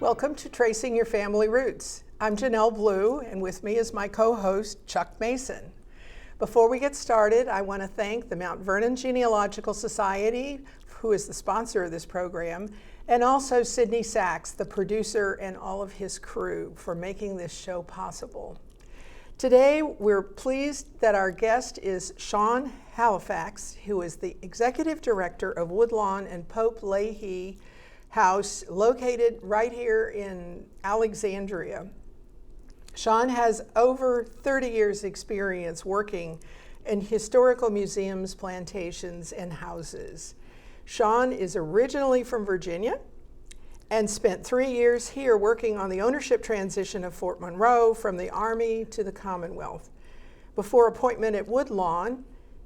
Welcome to Tracing Your Family Roots. I'm Janelle Blue, and with me is my co-host, Chuck Mason. Before we get started, I want to thank the Mount Vernon Genealogical Society, who is the sponsor of this program, and also Sydney Sachs, the producer, and all of his crew for making this show possible. Today, we're pleased that our guest is Shawn Halifax, who is the Executive Director of Woodlawn and Pope Leahy House, located right here in Alexandria. Shawn has over 30 years' experience working in historical museums, plantations, and houses. Shawn is originally from Virginia and spent 3 years here working on the ownership transition of Fort Monroe from the Army to the Commonwealth. Before appointment at Woodlawn,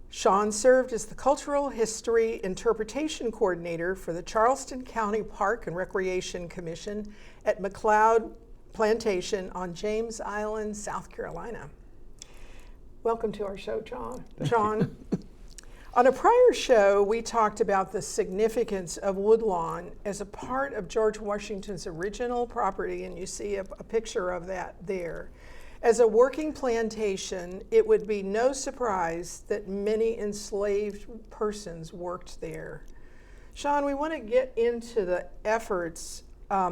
Shawn served as the Cultural History Interpretation Coordinator for the Charleston County Park and Recreation Commission at McLeod Plantation on James Island, South Carolina. Welcome to our show, Shawn. On a prior show, we talked about the significance of Woodlawn as a part of George Washington's original property, and you see a picture of that there. As a working plantation, it would be no surprise that many enslaved persons worked there. Shawn, we want to get into the efforts,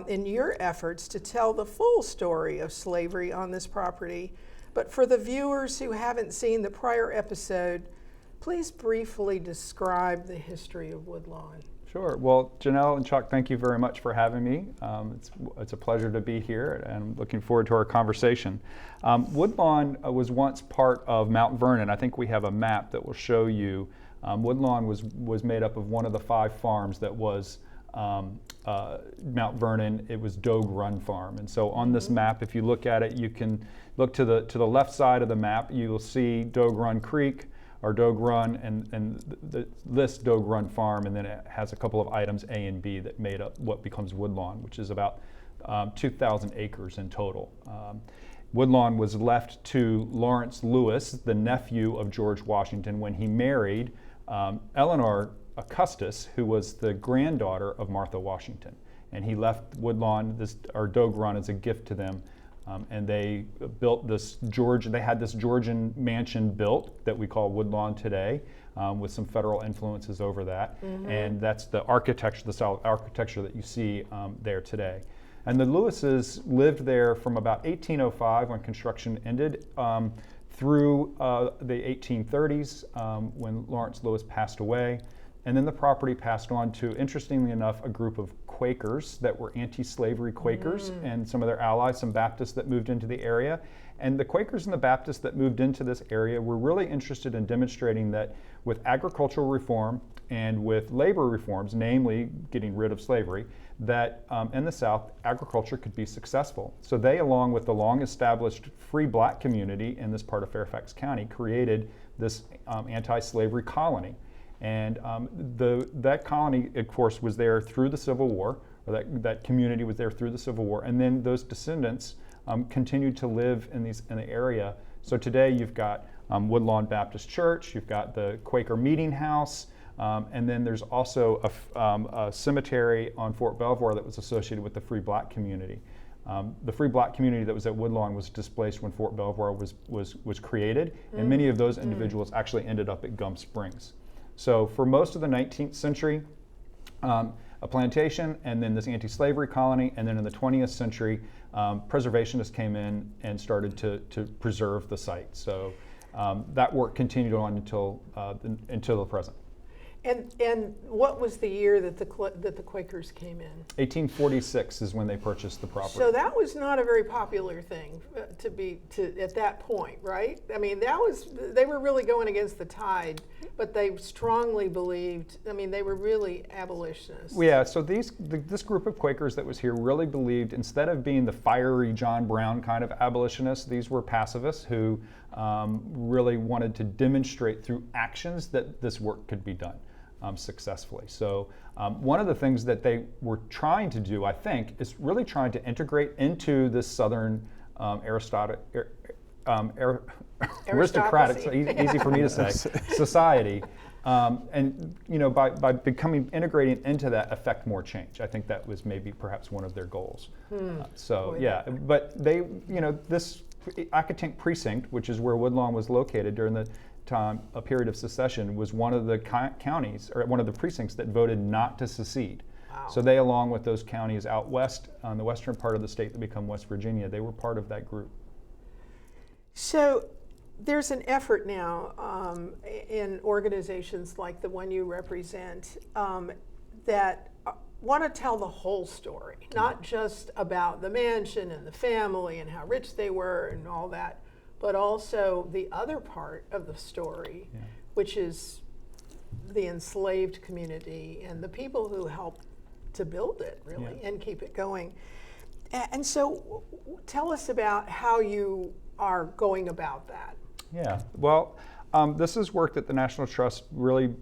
in your efforts to tell the full story of slavery on this property. But for the viewers who haven't seen the prior episode, please briefly describe the history of Woodlawn. Sure. Well, Janelle and Chuck, thank you very much for having me. It's a pleasure to be here, and I'm looking forward to our conversation. Woodlawn was once part of Mount Vernon. I think we have a map that will show you. Woodlawn was made up of one of the 5 farms that was Mount Vernon. It was Dogue Run Farm. And so on this map, if you look at it, you can look to the left side of the map. You will see Dogue Run Creek, or Dogue Run, and this Dogue Run Farm, and then it has a couple of items A and B that made up what becomes Woodlawn, which is about 2,000 acres in total. Woodlawn was left to Lawrence Lewis, the nephew of George Washington, when he married Eleanor Augustus, who was the granddaughter of Martha Washington. And he left Woodlawn, or Dogue Run, as a gift to them. And they built they had this Georgian mansion built that we call Woodlawn today, with some federal influences over that. And that's the architecture, the style of architecture that you see there today. And the Lewises lived there from about 1805, when construction ended, through the 1830s, when Lawrence Lewis passed away. And then the property passed on to, interestingly enough, a group of Quakers that were anti-slavery Quakers, and some of their allies, some Baptists that moved into the area. And the Quakers and the Baptists that moved into this area were really interested in demonstrating that with agricultural reform and with labor reforms, namely getting rid of slavery, that in the South, agriculture could be successful. So they, along with the long-established free black community in this part of Fairfax County, created this anti-slavery colony. And that colony, of course, was there through the Civil War, or that community was there through the Civil War, and then those descendants continued to live in the area. So today you've got Woodlawn Baptist Church, you've got the Quaker Meeting House, and then there's also a cemetery on Fort Belvoir that was associated with the free black community. The free black community that was at Woodlawn was displaced when Fort Belvoir was created, and many of those individuals actually ended up at Gum Springs. So for most of the 19th century, a plantation, and then this anti-slavery colony, and then in the 20th century, preservationists came in and started to preserve the site. So that work continued on until the present. And what was the year that the Quakers came in? 1846 is when they purchased the property. So that was not a very popular thing at that point, right? I mean, they were really going against the tide, but they strongly believed. I mean, they were really abolitionists. Yeah. So this group of Quakers that was here really believed, instead of being the fiery John Brown kind of abolitionists, these were pacifists who really wanted to demonstrate through actions that this work could be done successfully. So one of the things that they were trying to do, I think, is really trying to integrate into this Southern aristocratic, so easy for me to say, society, And by becoming integrating into that, affect more change. I think that was maybe perhaps one of their goals. But they, this Accotink precinct, which is where Woodlawn was located during the time, a period of secession, was one of the counties, or one of the precincts that voted not to secede. Wow. So they, along with those counties out west, on the western part of the state that become West Virginia, they were part of that group. So there's an effort now in organizations like the one you represent that want to tell the whole story, not just about the mansion and the family and how rich they were and all that, but also the other part of the story, which is the enslaved community and the people who helped to build it, really, and keep it going. And so tell us about how you are going about that. Yeah, well, this is work that the National Trust really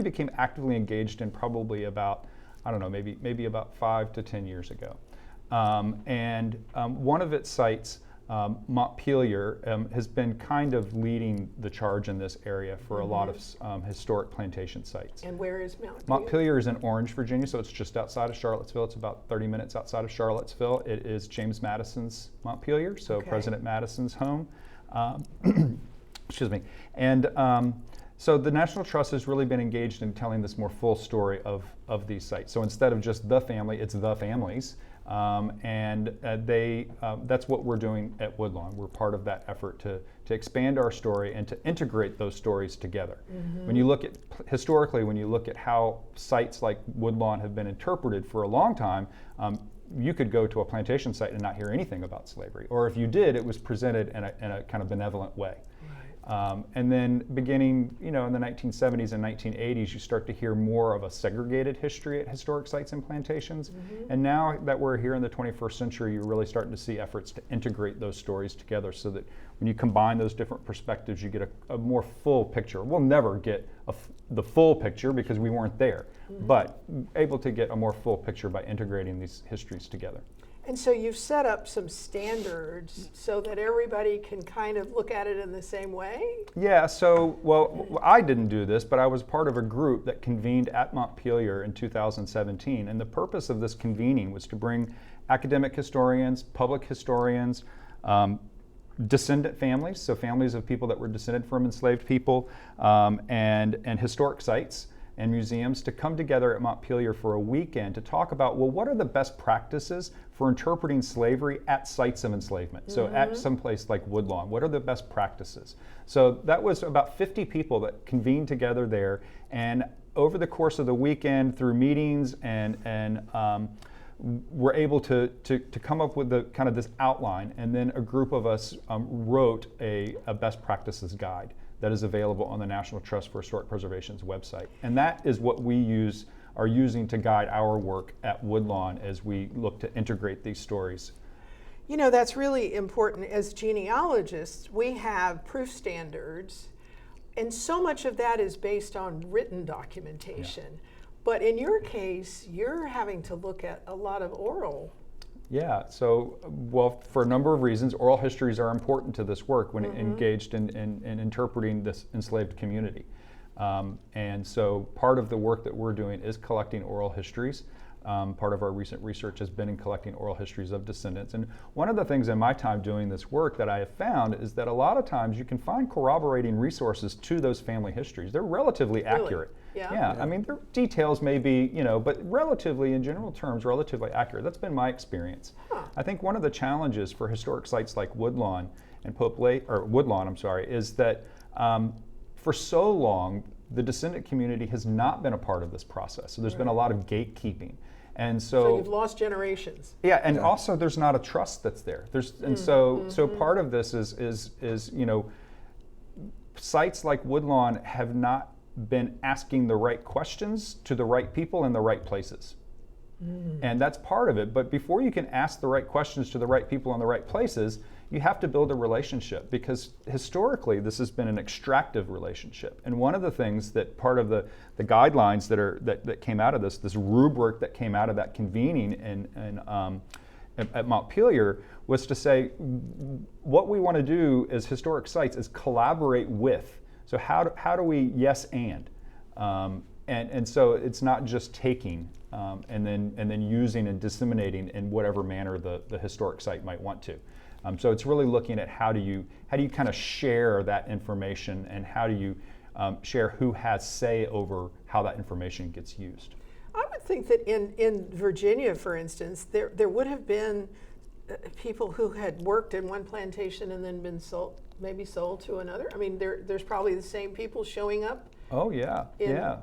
became actively engaged in probably about, I don't know, maybe about 5 to 10 years ago. One of its sites, Montpelier, has been kind of leading the charge in this area for a lot of historic plantation sites. And where is Montpelier? Montpelier is in Orange, Virginia, so it's just outside of Charlottesville. It's about 30 minutes outside of Charlottesville. It is James Madison's Montpelier, so President Madison's home. Excuse me. And so the National Trust has really been engaged in telling this more full story of these sites. So instead of just the family, it's the families. That's what we're doing at Woodlawn. We're part of that effort to expand our story and to integrate those stories together. When you look at, historically, when you look at how sites like Woodlawn have been interpreted for a long time, you could go to a plantation site and not hear anything about slavery. Or if you did, it was presented in a kind of benevolent way. And then beginning, in the 1970s and 1980s, you start to hear more of a segregated history at historic sites and plantations. And now that we're here in the 21st century, you're really starting to see efforts to integrate those stories together so that when you combine those different perspectives, you get a more full picture. We'll never get the full picture because we weren't there, but able to get a more full picture by integrating these histories together. And so you've set up some standards so that everybody can kind of look at it in the same way? Yeah, so, well, I didn't do this, but I was part of a group that convened at Montpelier in 2017. And the purpose of this convening was to bring academic historians, public historians, descendant families, so families of people that were descended from enslaved people, and historic sites and museums to come together at Montpelier for a weekend to talk about, well, what are the best practices for interpreting slavery at sites of enslavement? So at some place like Woodlawn, what are the best practices? So that was about 50 people that convened together there, and over the course of the weekend, through meetings and we're able to come up with the kind of this outline, and then a group of us wrote a best practices guide that is available on the National Trust for Historic Preservation's website. And that is what we are using to guide our work at Woodlawn as we look to integrate these stories. That's really important. As genealogists, we have proof standards, and so much of that is based on written documentation. But in your case, you're having to look at a lot of oral. Yeah, so, well, for a number of reasons, oral histories are important to this work when engaged in interpreting this enslaved community. And so part of the work that we're doing is collecting oral histories. Part of our recent research has been in collecting oral histories of descendants. And one of the things in my time doing this work that I have found is that a lot of times you can find corroborating resources to those family histories. They're relatively accurate. Yeah, I mean, their details may be, but relatively, in general terms, relatively accurate. That's been my experience. I think one of the challenges for historic sites like Woodlawn and Woodlawn, is that for so long, the descendant community has not been a part of this process. So there's been a lot of gatekeeping. And so you've lost generations. Yeah, and also there's not a trust that's there. So part of this is sites like Woodlawn have not been asking the right questions to the right people in the right places. And that's part of it. But before you can ask the right questions to the right people in the right places, you have to build a relationship, because historically this has been an extractive relationship. And one of the things that part of the guidelines that came out of this rubric that came out of that convening at Montpelier was to say, what we want to do as historic sites is collaborate with So how do we yes and so it's not just taking and then using and disseminating in whatever manner the historic site might want to. So it's really looking at how do you kind of share that information, and how do you share who has say over how that information gets used. I would think that in Virginia, for instance, there would have been people who had worked in one plantation and then been sold to another. I mean, there's probably the same people showing up. Oh yeah, yeah.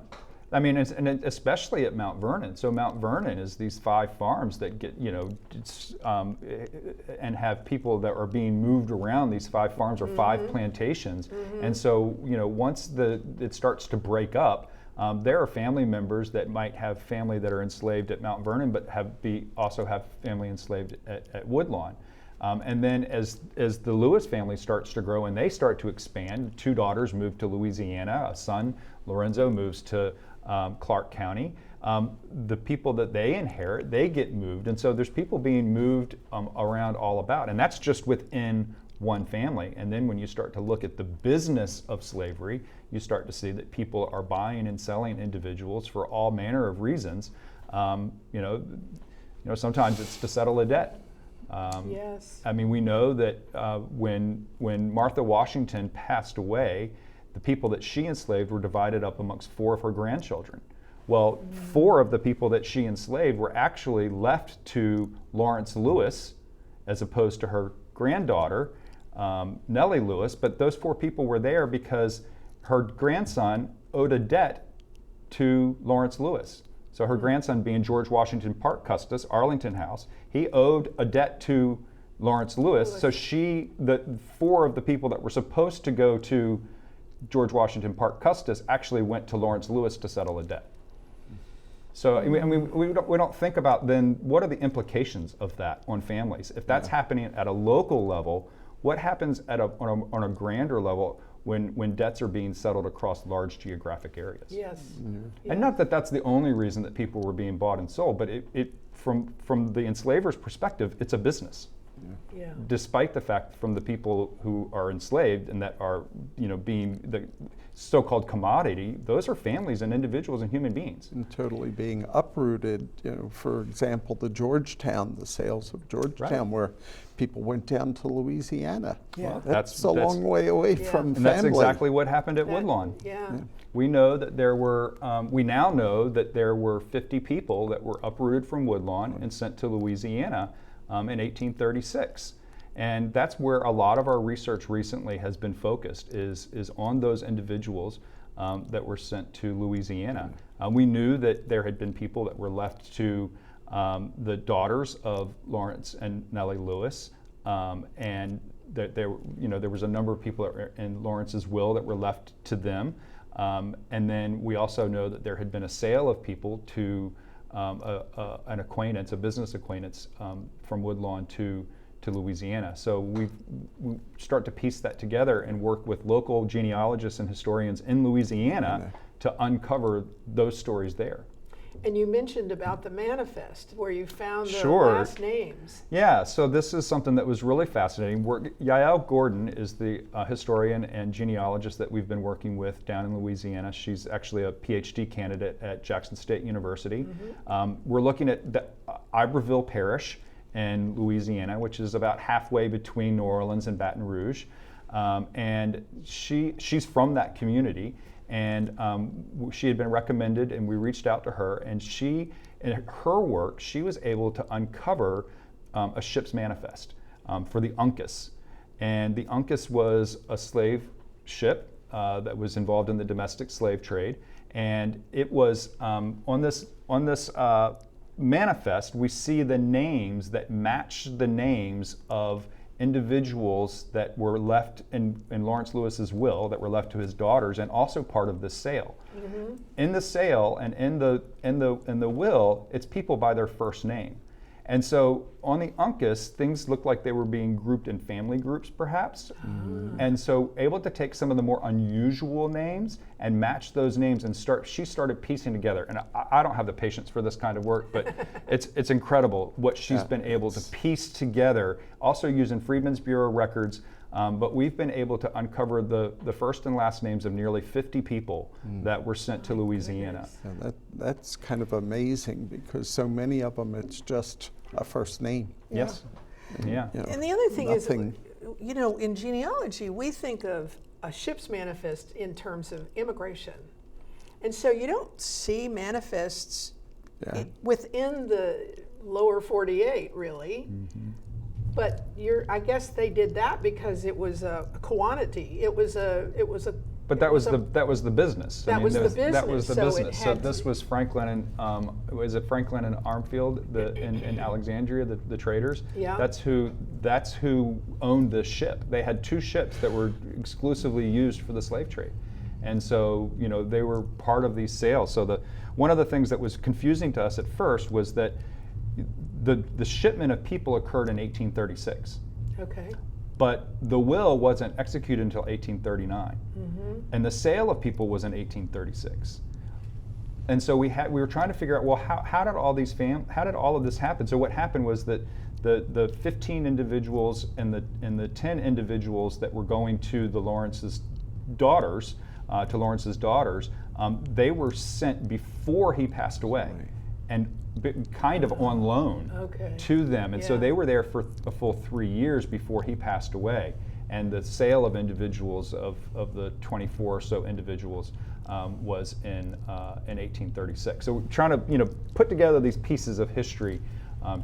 I mean, especially at Mount Vernon. So Mount Vernon is these 5 farms that get, and have people that are being moved around these 5 farms or 5 plantations. And so, once it starts to break up, there are family members that might have family that are enslaved at Mount Vernon, but also have family enslaved at Woodlawn. And then as the Lewis family starts to grow and they start to expand, 2 daughters move to Louisiana, a son, Lorenzo, moves to Clark County. The people that they inherit, they get moved. And so there's people being moved around all about. And that's just within one family. And then when you start to look at the business of slavery, you start to see that people are buying and selling individuals for all manner of reasons. Sometimes it's to settle a debt. Yes. I mean, we know that when Martha Washington passed away, the people that she enslaved were divided up amongst 4 of her grandchildren. Well, 4 of the people that she enslaved were actually left to Lawrence Lewis, as opposed to her granddaughter, Nellie Lewis. But those 4 people were there because her grandson owed a debt to Lawrence Lewis. So her grandson, being George Washington Park Custis, Arlington House, he owed a debt to Lawrence Lewis. So the 4 of the people that were supposed to go to George Washington Park Custis actually went to Lawrence Lewis to settle a debt. So I mean, we don't think about then what are the implications of that on families. If that's happening at a local level, what happens on a grander level when debts are being settled across large geographic areas? Yes. Yeah. And not that that's the only reason that people were being bought and sold, but from the enslaver's perspective, it's a business. Yeah. Despite the fact from the people who are enslaved and that are being the so-called commodity, those are families and individuals and human beings. And totally being uprooted. For example, the sales of Georgetown, where people went down to Louisiana. Yeah. Well, that's a long way away from and family. That's exactly what happened at Woodlawn. Yeah. We know that we now know that there were 50 people that were uprooted from Woodlawn and sent to Louisiana in 1836. And that's where a lot of our research recently has been focused, is on those individuals that were sent to Louisiana. We knew that there had been people that were left to the daughters of Lawrence and Nellie Lewis, and that there was a number of people that were in Lawrence's will that were left to them. And then we also know that there had been a sale of people to an acquaintance, a business acquaintance from Woodlawn to Louisiana. So we start to piece that together and work with local genealogists and historians in Louisiana to uncover those stories there. And you mentioned about the manifest where you found the Sure. last names. Yeah, so this is something that was really fascinating. Yael Gordon is the historian and genealogist that we've been working with down in Louisiana. She's actually a PhD candidate at Jackson State University. We're looking at the Iberville Parish in Louisiana, which is about halfway between New Orleans and Baton Rouge. And she's from that community. And she had been recommended, and we reached out to her, and in her work, she was able to uncover a ship's manifest for the Uncas. And the Uncas was a slave ship that was involved in the domestic slave trade. And it was on this manifest, we see the names that match the names of individuals that were left in Lawrence Lewis's will, that were left to his daughters, and also part of the sale. In the sale and in the will, it's people by their first name. And so on the Uncas, things looked like they were being grouped in family groups, perhaps. And so able to take some of the more unusual names and match those names, and she started piecing together. And I don't have the patience for this kind of work, but it's incredible what she's been able to piece together, also using Freedmen's Bureau records, But we've been able to uncover the first and last names of nearly 50 people that were sent to Louisiana. Yeah, that's kind of amazing, because so many of them, it's just a first name. Yes. Yeah. You know, And the other thing nothing. is, you know, in genealogy, we think of a ship's manifest in terms of immigration. And so you don't see manifests Yeah. within the lower 48, really. But I guess they did that because it was a quantity. It was a. But that was the business. That was the That was the business, so it business. So had this to- was Franklin and was it Franklin and Armfield in Alexandria, the traders? Yeah. That's who owned this ship. They had 2 ships that were exclusively used for the slave trade, and so they were part of these sales. So one of the things that was confusing to us at first was that the shipment of people occurred in 1836. Okay. But the will wasn't executed until 1839, and the sale of people was in 1836. And so we were trying to figure out, well, how did all of this happen? So what happened was that the 15 individuals and the 10 individuals that were going to Lawrence's daughters, they were sent before he passed away, and kind of on loan to them. And so they were there for a full 3 years before he passed away. And the sale of individuals, of the 24 or so individuals, was in 1836. So we're trying to put together these pieces of history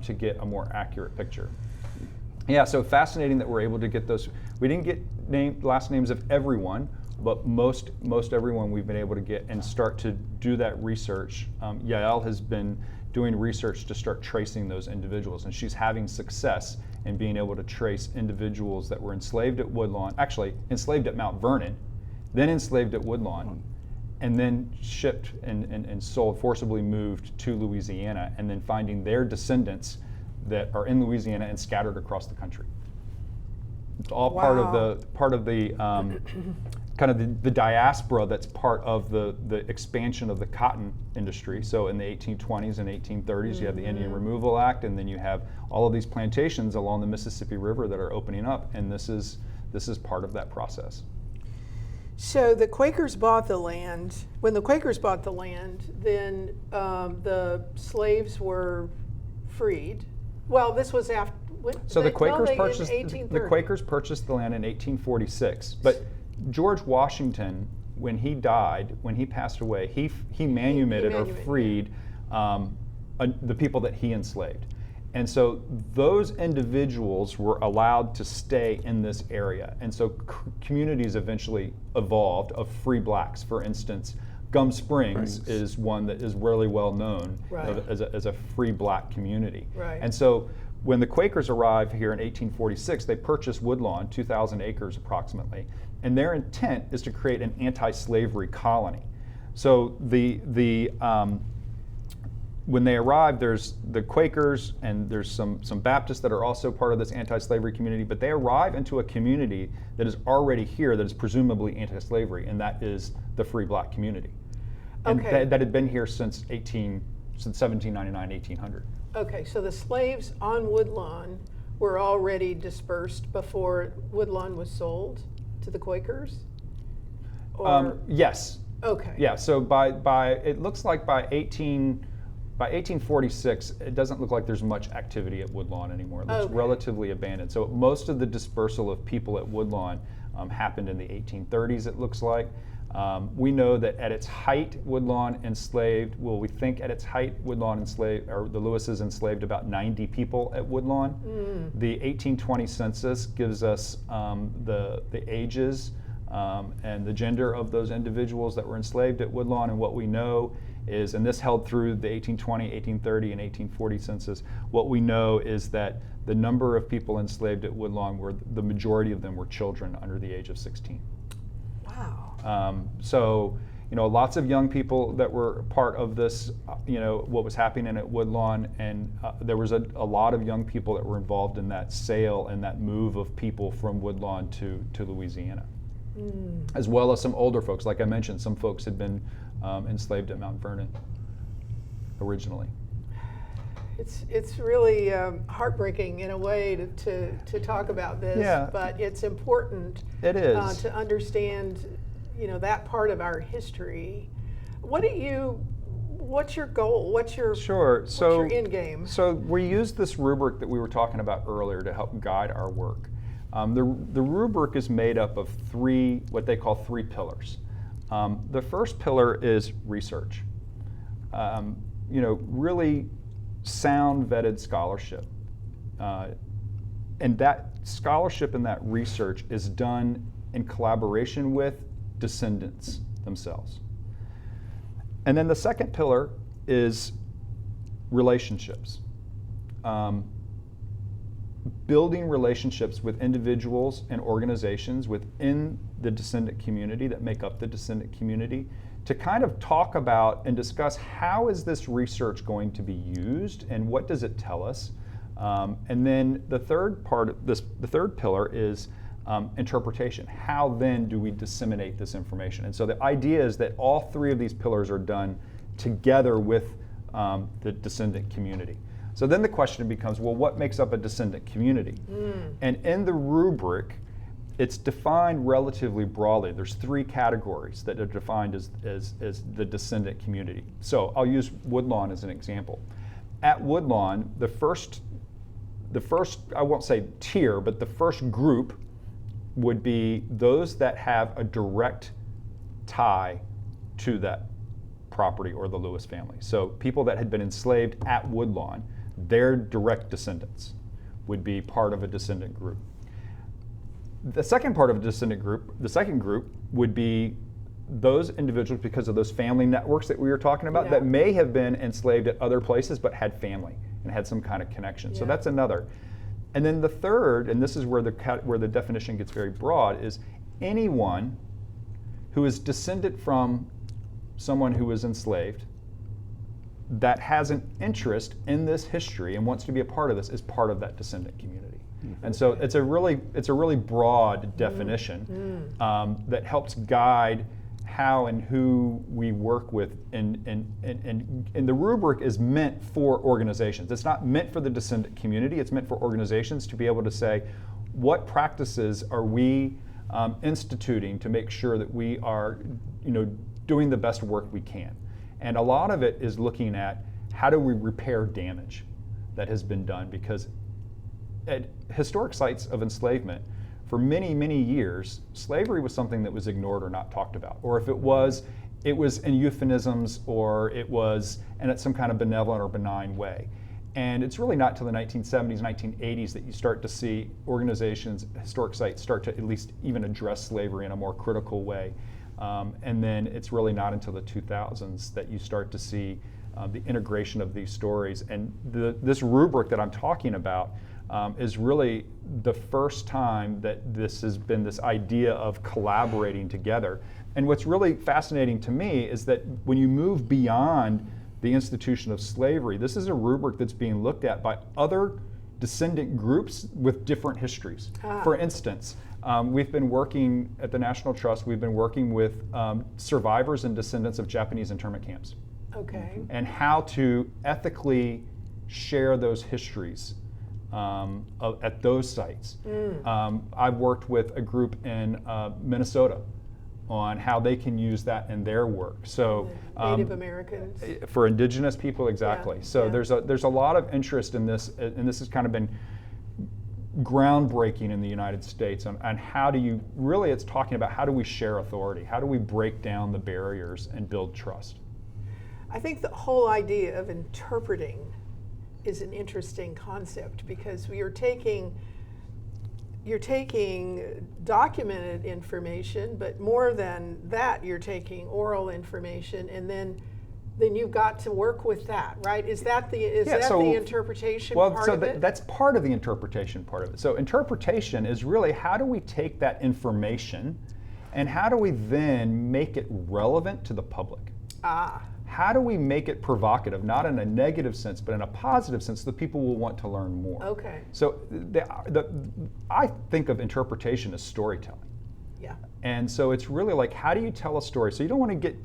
to get a more accurate picture. Yeah, so fascinating that we're able to get those. We didn't get last names of everyone, but most everyone we've been able to get and start to do that research. Yael has been doing research to start tracing those individuals, and she's having success in being able to trace individuals that were enslaved at Woodlawn, actually enslaved at Mount Vernon, then enslaved at Woodlawn, and then shipped and sold, forcibly moved to Louisiana, and then finding their descendants that are in Louisiana and scattered across the country. It's all part of the kind of the diaspora that's part of the expansion of the cotton industry. So in the 1820s and 1830s, you have the Indian Removal Act, and then you have all of these plantations along the Mississippi River that are opening up, and this is part of that process. So the Quakers bought the land. When the Quakers bought the land, then the slaves were freed. Well, this was after. So the Quakers in purchased 1830. the Quakers purchased the land in 1846, but George Washington, when he died, when he passed away, he manumitted or freed the people that he enslaved. And so those individuals were allowed to stay in this area. And so communities eventually evolved of free blacks. For instance, Gum Springs is one that is really well known as a free black community. Right. And so when the Quakers arrived here in 1846, they purchased Woodlawn, 2,000 acres approximately, and their intent is to create an anti-slavery colony. So when they arrived, there's the Quakers and there's some Baptists that are also part of this anti-slavery community, but they arrive into a community that is already here that is presumably anti-slavery, and that is the free black community. And that had been here since 1799, 1800. Okay, so the slaves on Woodlawn were already dispersed before Woodlawn was sold to the Quakers? Or, yes. okay. Yeah. So by it looks like by 1846, it doesn't look like there's much activity at Woodlawn anymore. It looks relatively abandoned. So most of the dispersal of people at Woodlawn happened in the 1830s. It looks like. We know that at its height, Woodlawn enslaved. Well, we think at its height, Woodlawn enslaved, or the Lewises enslaved about 90 people at Woodlawn. The 1820 census gives us the ages and the gender of those individuals that were enslaved at Woodlawn, and what we know is, and this held through the 1820, 1830, and 1840 census, what we know is that the number of people enslaved at Woodlawn the majority of them were children under the age of 16. Wow. So, lots of young people that were part of this, what was happening at Woodlawn, and there was a lot of young people that were involved in that sale and that move of people from Woodlawn to Louisiana, as well as some older folks. Like I mentioned, some folks had been enslaved at Mount Vernon originally. It's really heartbreaking in a way to talk about this, Yeah. but it's important It is. to understand, that part of our history. What's your goal? What's your end game? So we use this rubric that we were talking about earlier to help guide our work. The rubric is made up of what they call three pillars. The first pillar is research. Really sound vetted scholarship. And that scholarship and that research is done in collaboration with descendants themselves. And then the second pillar is relationships. Building relationships with individuals and organizations within the descendant community that make up the descendant community to kind of talk about and discuss how is this research going to be used and what does it tell us. And then the third pillar is interpretation. How then do we disseminate this information? And so the idea is that all three of these pillars are done together with the descendant community. So then the question becomes, well, what makes up a descendant community? And in the rubric, it's defined relatively broadly. There's three categories that are defined as the descendant community. So I'll use Woodlawn as an example. At Woodlawn, the first, I won't say tier, but the first group would be those that have a direct tie to that property or the Lewis family. So people that had been enslaved at Woodlawn, their direct descendants would be part of a descendant group. The second part of a descendant group, the second group, would be those individuals because of those family networks that we were talking about that may have been enslaved at other places but had family and had some kind of connection. So that's another. And then the third, and this is where the definition gets very broad, is anyone who is descended from someone who was enslaved that has an interest in this history and wants to be a part of this is part of that descendant community. And so it's a really broad definition that helps guide how and who we work with, and the rubric is meant for organizations. It's not meant for the descendant community, it's meant for organizations to be able to say, what practices are we instituting to make sure that we are doing the best work we can. And a lot of it is looking at how do we repair damage that has been done, because at historic sites of enslavement, for many, many years, slavery was something that was ignored or not talked about. Or if it was in euphemisms, or it was in some kind of benevolent or benign way. And it's really not till the 1970s, 1980s that you start to see organizations, historic sites, start to at least even address slavery in a more critical way. And then it's really not until the 2000s that you start to see the integration of these stories. And this rubric that I'm talking about is really the first time that this has been this idea of collaborating together. And what's really fascinating to me is that when you move beyond the institution of slavery, this is a rubric that's being looked at by other descendant groups with different histories. For instance, we've been working at the National Trust, we've been working with survivors and descendants of Japanese internment camps. Okay. And how to ethically share those histories at those sites. I've worked with a group in Minnesota on how they can use that in their work. So Native Americans. For indigenous people, exactly. So there's a lot of interest in this, and this has kind of been groundbreaking in the United States on how do you, really it's talking about how do we share authority, how do we break down the barriers and build trust. I think the whole idea of interpreting is an interesting concept, because you're taking documented information, but more than that, you're taking oral information, and then you've got to work with that, right? Is that the interpretation part of it? That's part of the interpretation part of it. So interpretation is really how do we take that information and how do we then make it relevant to the public? How do we make it provocative, not in a negative sense, but in a positive sense, so that people will want to learn more? Okay. So I think of interpretation as storytelling. Yeah. And so it's really like, how do you tell a story? So you don't want to get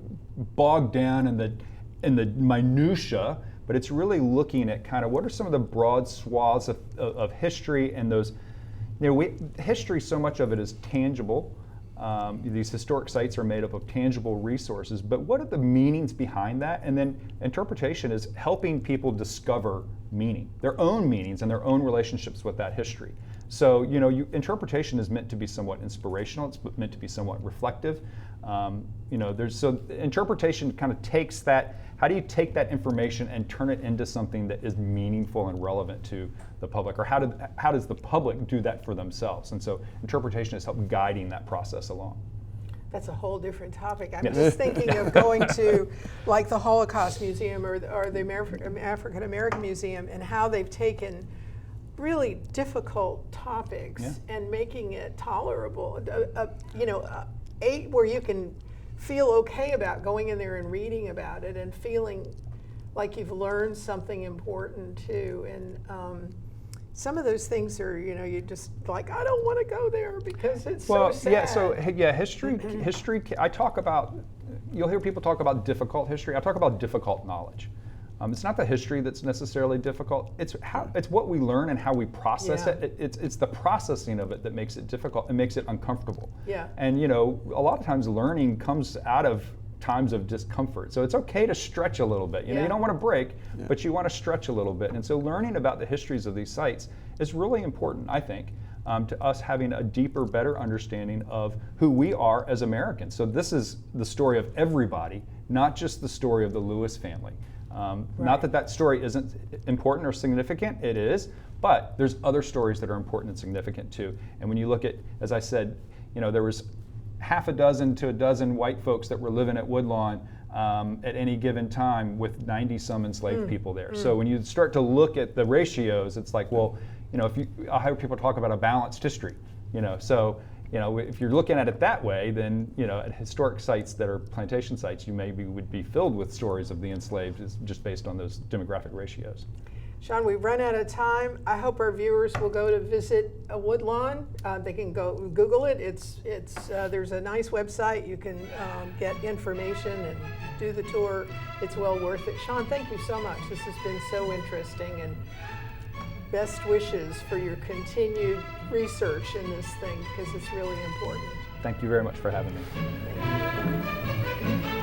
bogged down in the minutia, but it's really looking at kind of what are some of the broad swaths of history, and those, history, so much of it is tangible. These historic sites are made up of tangible resources, but what are the meanings behind that? And then interpretation is helping people discover meaning, their own meanings and their own relationships with that history. So, interpretation is meant to be somewhat inspirational. It's meant to be somewhat reflective. So interpretation kind of takes that. How do you take that information and turn it into something that is meaningful and relevant to the public, or how does the public do that for themselves? And so interpretation is help guiding that process along. That's a whole different topic. I'm just thinking of going to like the Holocaust Museum or the African American Museum, and how they've taken really difficult topics and making it tolerable. Where you can feel okay about going in there and reading about it and feeling like you've learned something important too. And some of those things are, you just like, I don't want to go there because it's so sad. History, I talk about, you'll hear people talk about difficult history. I talk about difficult knowledge. It's not the history that's necessarily difficult. It's what we learn and how we process it. It's the processing of it that makes it difficult and makes it uncomfortable. Yeah. And a lot of times learning comes out of times of discomfort. So it's okay to stretch a little bit. You don't want to break, but you want to stretch a little bit. And so learning about the histories of these sites is really important, I think, to us having a deeper, better understanding of who we are as Americans. So this is the story of everybody, not just the story of the Lewis family. Not that story isn't important or significant, it is, but there's other stories that are important and significant too. And when you look at, as I said, there was half a dozen to a dozen white folks that were living at Woodlawn at any given time with 90-some enslaved people there. So when you start to look at the ratios, it's like, well, I'll have people talk about a balanced history, if you're looking at it that way, then at historic sites that are plantation sites, you maybe would be filled with stories of the enslaved, just based on those demographic ratios. Shawn, we've run out of time. I hope our viewers will go to visit Woodlawn. They can go Google it. There's a nice website. You can get information and do the tour. It's well worth it. Shawn, thank you so much. This has been so interesting, and best wishes for your continued research in this thing, because it's really important. Thank you very much for having me. Thank you.